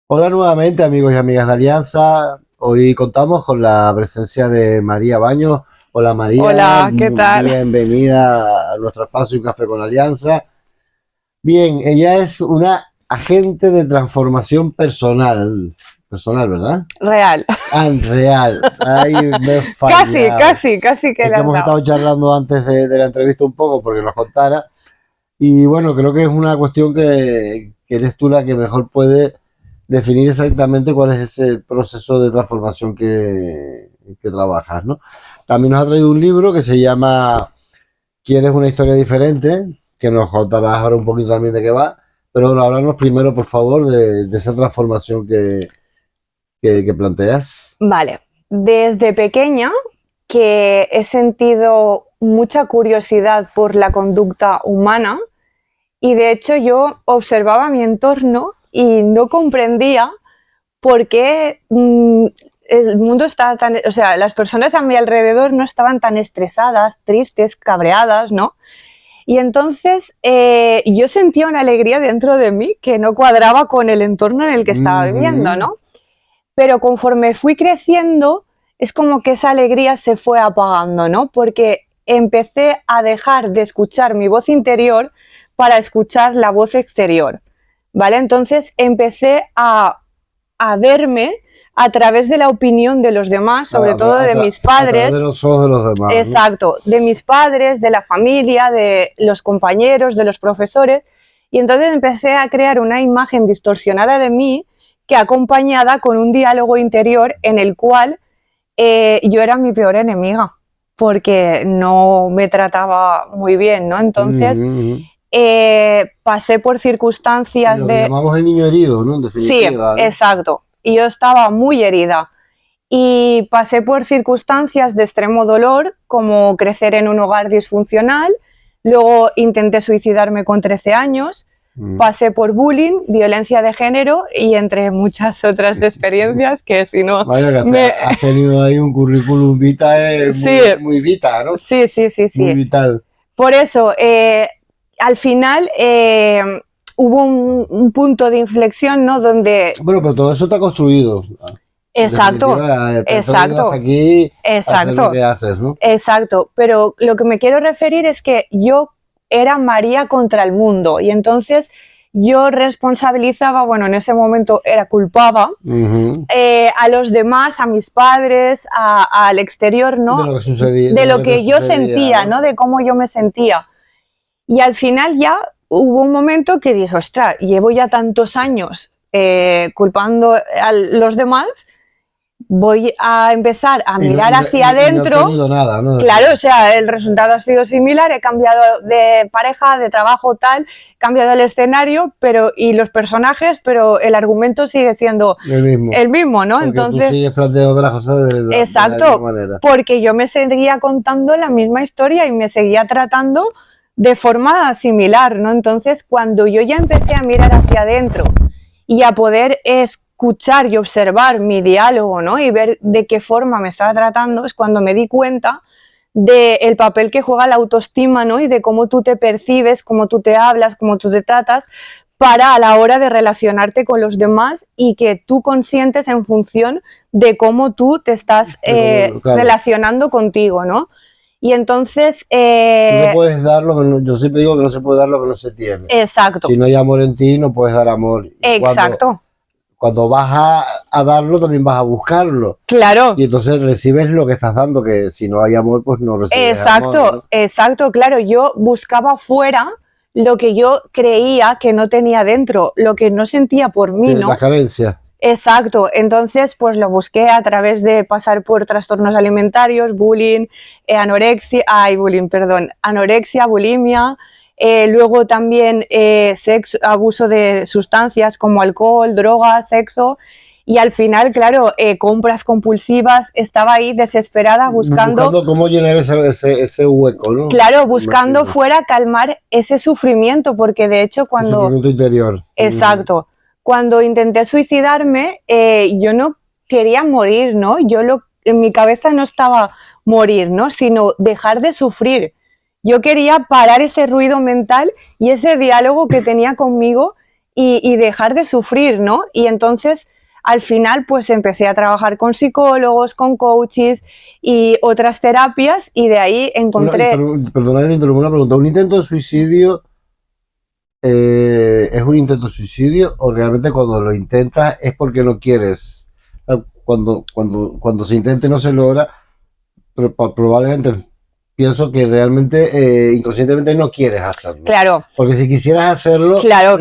Hola nuevamente amigos y amigas de Alianza. Hoy contamos con la presencia de María Baños. Hola María, Hola, ¿qué tal? bienvenida a nuestro espacio Un Café con Alianza. Bien, ella es una agente de transformación personal, ¿verdad? Real. Real. Ay, me he Casi, fallado. casi, casi que Es le que has hemos dado. estado charlando antes de la entrevista un poco porque nos contara. Y bueno, creo que es una cuestión que eres tú la que mejor puede definir exactamente cuál es ese proceso de transformación que trabajas, ¿no? También nos ha traído un libro que se llama ¿Quieres una historia diferente? Que nos contarás ahora un poquito también de qué va. Pero bueno, háblanos primero, por favor, de esa transformación que planteas. Vale, desde pequeña que he sentido mucha curiosidad por la conducta humana y de hecho yo observaba mi entorno y no comprendía por qué el mundo estaba tan, o sea, las personas a mi alrededor no estaban tan estresadas, tristes, cabreadas, ¿no? Y entonces yo sentía una alegría dentro de mí que no cuadraba con el entorno en el que estaba viviendo, Ujú. ¿no? Pero conforme fui creciendo, es como que esa alegría se fue apagando, ¿no? Porque empecé a dejar de escuchar mi voz interior para escuchar la voz exterior, ¿vale? Entonces empecé a verme a través de la opinión de los demás, sobre todo de mis A través de padres. los ojos de los demás, ¿no? Exacto, de mis padres, de la familia, de los compañeros, de los profesores. Y entonces empecé a crear una imagen distorsionada de mí que acompañada con un diálogo interior en el cual yo era mi peor enemiga porque no me trataba muy bien, ¿no? Entonces Ujú. pasé por circunstancias Lo que de... llamamos el niño herido, ¿no? En Sí, definitiva, ¿no? exacto. Y yo estaba muy herida y pasé por circunstancias de extremo dolor, como crecer en un hogar disfuncional, luego intenté suicidarme con 13 años, Mm. pasé por bullying, violencia de género y entre muchas otras experiencias que si no Vaya que me... has tenido ahí un currículum vitae Sí, muy vita, ¿no? sí, sí, sí, Muy sí. vital. Por eso, al final hubo un punto de inflexión, ¿no? Donde... Bueno, pero todo eso está construido. En Exacto, definitiva, te has traído hasta exacto, aquí a hacer lo exacto. que haces, ¿no? Exacto, pero lo que me quiero referir es que yo era María contra el mundo y entonces yo responsabilizaba, bueno, en ese momento era culpaba Ujú. a los demás, a mis padres, al exterior, De ¿no? lo que sucedía, de De lo lo que te que yo sucedía, sentía, ¿no? ¿no? De cómo yo me sentía. Y al final ya hubo un momento que dije, ostras, llevo ya tantos años culpando a los demás, voy a empezar a mirar hacia Y no ha adentro. obtenido nada, ¿no? Claro, o sea, el resultado ha sido similar, he cambiado de pareja, de trabajo, tal, he cambiado el escenario, pero y los personajes, pero el argumento sigue siendo El mismo. el mismo, ¿no? Porque tú Entonces, sigues planteando las cosas de la misma exacto, manera. porque yo me seguía contando la misma historia y me seguía tratando de forma similar, ¿no? Entonces, cuando yo ya empecé a mirar hacia adentro y a poder escuchar y observar mi diálogo, ¿no? Y ver de qué forma me estaba tratando, es cuando me di cuenta del papel que juega la autoestima, ¿no? Y de cómo tú te percibes, cómo tú te hablas, cómo tú te tratas, para a la hora de relacionarte con los demás y que tú consientes en función de cómo tú te estás Claro. relacionando contigo, ¿no? Y entonces, Tú no puedes dar lo que yo siempre digo que no se puede dar lo que no se tiene. Si exacto, no hay amor en ti, no puedes dar amor. Y exacto, cuando vas a darlo, también vas a buscarlo. claro. Y entonces recibes lo que estás dando, que si no hay amor, pues no recibes amor, ¿no? Exacto, exacto, claro, yo buscaba fuera lo que yo creía que no tenía dentro, lo que no sentía por mí, Tienes las ¿no? carencias. Exacto, entonces pues lo busqué a través de pasar por trastornos alimentarios, bullying, anorexia, ay, bullying, perdón, anorexia, bulimia, luego también sexo, abuso de sustancias como alcohol, drogas, sexo, y al final, claro, compras compulsivas, estaba ahí desesperada buscando, Buscando cómo llenar ese hueco, ¿no? claro, Me buscando imagino. fuera calmar ese sufrimiento, porque de hecho El cuando... sufrimiento interior. Ujú. Exacto. Cuando intenté suicidarme, yo no quería morir, ¿no? En mi cabeza no estaba morir, ¿no? Sino dejar de sufrir. Yo quería parar ese ruido mental y ese diálogo que tenía conmigo y dejar de sufrir, ¿no? Y entonces, al final, pues empecé a trabajar con psicólogos, con coaches y otras terapias, y de ahí encontré... Perdona que te interrumpa una pregunta. ¿Un intento de suicidio es un intento de suicidio o realmente cuando lo intentas es porque no quieres? Cuando se intenta y no se logra, probablemente pienso que realmente inconscientemente no quieres hacerlo. Claro. Porque si quisieras hacerlo, claro.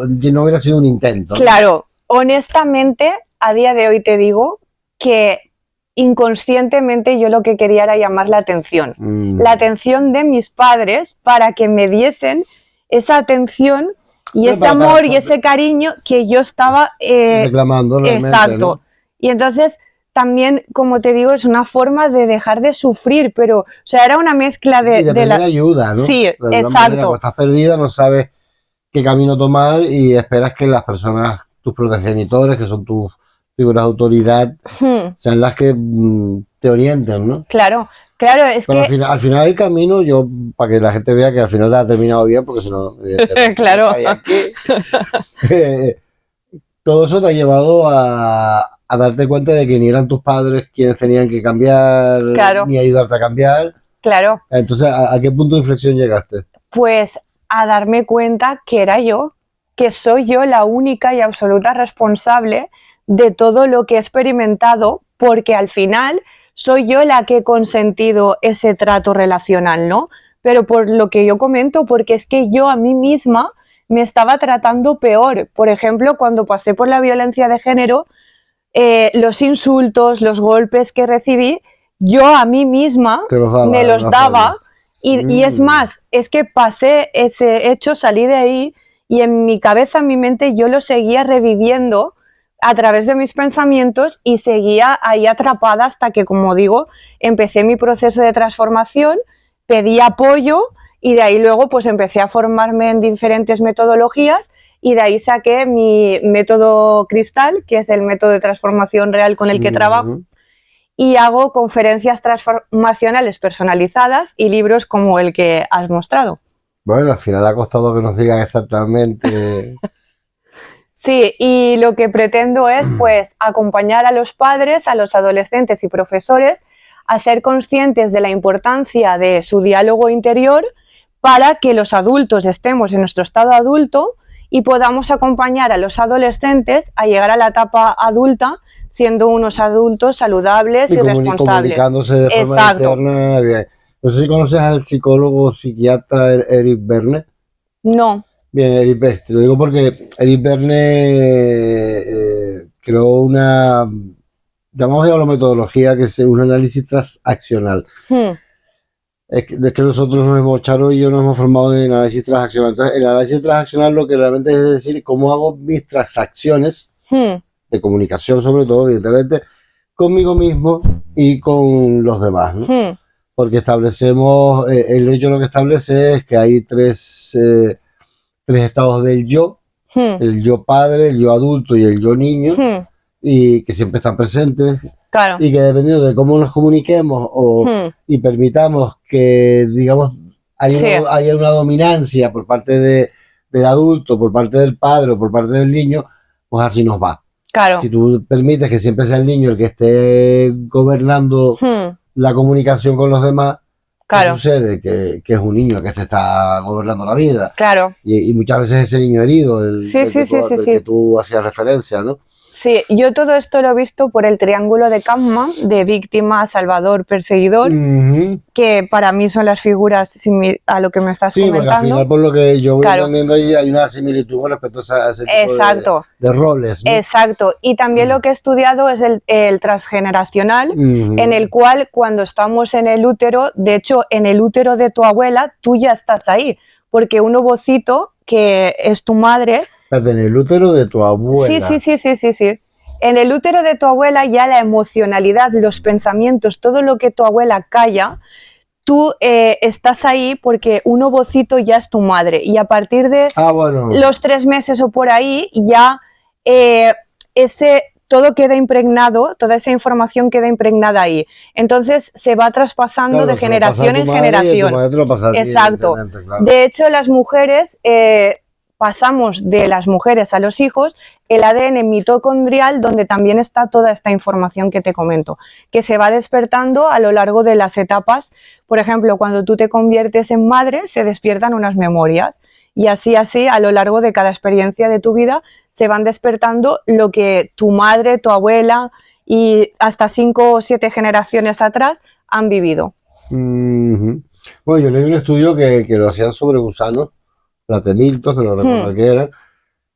No hubiera sido un intento, ¿no? Claro. Honestamente, a día de hoy te digo que inconscientemente yo lo que quería era llamar la atención. La atención de mis padres para que me diesen esa atención y ese amor y ese cariño que yo estaba reclamando realmente, exacto, ¿no? Y entonces también, como te digo, es una forma de dejar de sufrir, pero, o sea, era una mezcla de... Y de pedir ayuda, ¿no? Sí, de exacto. Manera, pues estás perdida, no sabes qué camino tomar y esperas que las personas, tus progenitores, que son tus figuras de autoridad, sean las que te orienten, ¿no? Claro, es pero que... al final del camino, yo, para que la gente vea que al final te ha terminado bien, porque si no, claro. Todo eso te ha llevado a darte cuenta de que ni eran tus padres quienes tenían que cambiar, ni ayudarte a cambiar. Claro. Entonces, ¿a qué punto de inflexión llegaste? Pues a darme cuenta que era yo, que soy yo la única y absoluta responsable de todo lo que he experimentado, porque al final soy yo la que he consentido ese trato relacional, ¿no? Pero por lo que yo comento, porque es que yo a mí misma me estaba tratando peor. Por ejemplo, cuando pasé por la violencia de género, los insultos, los golpes que recibí, yo a mí misma me los daba. Y es más, es que pasé ese hecho, salí de ahí y en mi cabeza, en mi mente, yo lo seguía reviviendo a través de mis pensamientos y seguía ahí atrapada hasta que, como digo, empecé mi proceso de transformación, pedí apoyo y de ahí luego pues empecé a formarme en diferentes metodologías y de ahí saqué mi método Cristal, que es el método de transformación real con el que trabajo. Y hago conferencias transformacionales personalizadas y libros como el que has mostrado. Bueno, al final ha costado que nos digan exactamente... Sí, y lo que pretendo es pues acompañar a los padres, a los adolescentes y profesores a ser conscientes de la importancia de su diálogo interior para que los adultos estemos en nuestro estado adulto y podamos acompañar a los adolescentes a llegar a la etapa adulta siendo unos adultos saludables y responsables. Comunicándose de forma interna. Bien. No sé si conoces al psicólogo psiquiatra Eric Berne. No. Bien, Eric Berne. Te lo digo porque Eric Berne creó una, llamamos ya la metodología, que es un análisis transaccional. Es que nosotros Charo y yo nos hemos formado en análisis transaccional. Entonces, el análisis transaccional lo que realmente es decir cómo hago mis transacciones de comunicación, sobre todo, evidentemente, conmigo mismo y con los demás, ¿no? Porque establecemos, el hecho lo que establece es que hay tres estados del yo, el yo padre, el yo adulto y el yo niño, y que siempre están presentes. Claro. Y que dependiendo de cómo nos comuniquemos y permitamos que, digamos, haya una dominancia por parte del adulto, por parte del padre o por parte del niño, pues así nos va. Claro. Si tú permites que siempre sea el niño el que esté gobernando la comunicación con los demás, claro, ¿qué sucede? Que es un niño el que te está gobernando la vida. Claro. Y muchas veces ese niño herido, del que tú hacías referencia, ¿no? Sí, yo todo esto lo he visto por el triángulo de Kahneman, de víctima, salvador, perseguidor, que para mí son las figuras a lo que me estás comentando. Sí, porque al final, por lo que yo voy entendiendo ahí, hay una similitud con respecto a ese tipo de roles, ¿no? Exacto, y también lo que he estudiado es el transgeneracional, en el cual cuando estamos en el útero, de hecho, en el útero de tu abuela, tú ya estás ahí, porque un ovocito, que es tu madre... En el útero de tu abuela. Sí. En el útero de tu abuela ya la emocionalidad, los pensamientos, todo lo que tu abuela calla, tú estás ahí porque un ovocito ya es tu madre. Y a partir de los 3 meses o por ahí, ya todo queda impregnado, toda esa información queda impregnada ahí. Entonces se va traspasando de generación en generación. Exacto. De hecho, las mujeres... pasamos de las mujeres a los hijos el ADN mitocondrial, donde también está toda esta información que te comento, que se va despertando a lo largo de las etapas. Por ejemplo, cuando tú te conviertes en madre, se despiertan unas memorias y así, a lo largo de cada experiencia de tu vida, se van despertando lo que tu madre, tu abuela y hasta 5 o 7 generaciones atrás han vivido. Bueno, yo leí un estudio que lo hacían sobre gusanos, platemiltos, que no recuerdo qué era,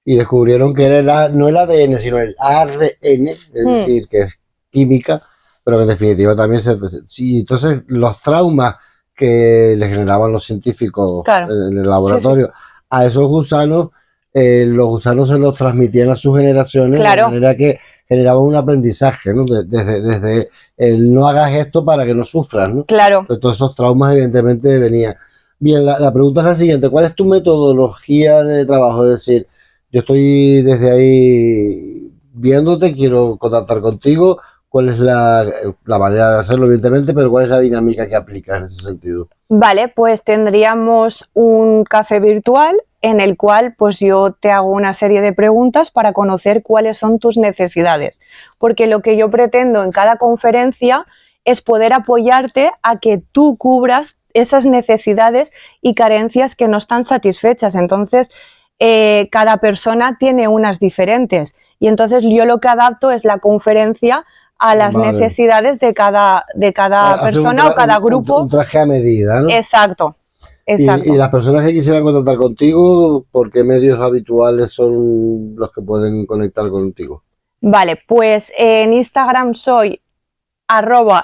y descubrieron que era no el ADN, sino el ARN, es decir, que es química, pero que en definitiva también sí, entonces los traumas que le generaban los científicos en el laboratorio a esos gusanos, los gusanos se los transmitían a sus generaciones, de manera que generaba un aprendizaje, ¿no? Desde el no hagas esto para que no sufras, ¿no? Claro. Entonces, todos esos traumas evidentemente venían. Bien, la pregunta es la siguiente: ¿cuál es tu metodología de trabajo? Es decir, yo estoy desde ahí viéndote, quiero contactar contigo. ¿Cuál es la manera de hacerlo, evidentemente, pero cuál es la dinámica que aplicas en ese sentido? Vale, pues tendríamos un café virtual en el cual pues yo te hago una serie de preguntas para conocer cuáles son tus necesidades, porque lo que yo pretendo en cada conferencia es poder apoyarte a que tú cubras esas necesidades y carencias que no están satisfechas. Entonces, cada persona tiene unas diferentes y entonces yo lo que adapto es la conferencia a las necesidades de cada persona o cada grupo. Un traje a medida, ¿no? Exacto. Exacto. Y las personas que quisieran contactar contigo, ¿por qué medios habituales son los que pueden conectar contigo? Vale, pues en Instagram soy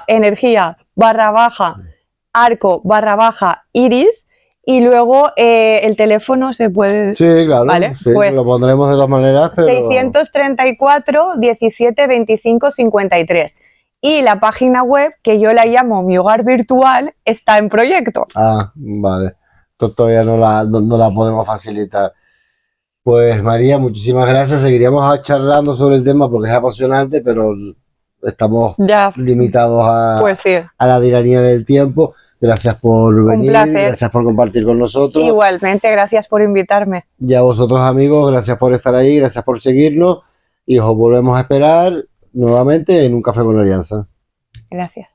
@energía_arco_iris y luego el teléfono se puede... Sí, claro, ¿vale? Sí, pues lo pondremos de todas maneras, pero... 634 17 25 53. Y la página web, que yo la llamo Mi Hogar Virtual, está en proyecto. Ah, vale. Todavía no la podemos facilitar. Pues María, muchísimas gracias. Seguiríamos charlando sobre el tema porque es apasionante, pero estamos limitados a la tiranía del tiempo. Gracias por venir, gracias por compartir con nosotros. Igualmente, gracias por invitarme. Y a vosotros, amigos, gracias por estar ahí, gracias por seguirnos y os volvemos a esperar nuevamente en un Café con Alianza. Gracias.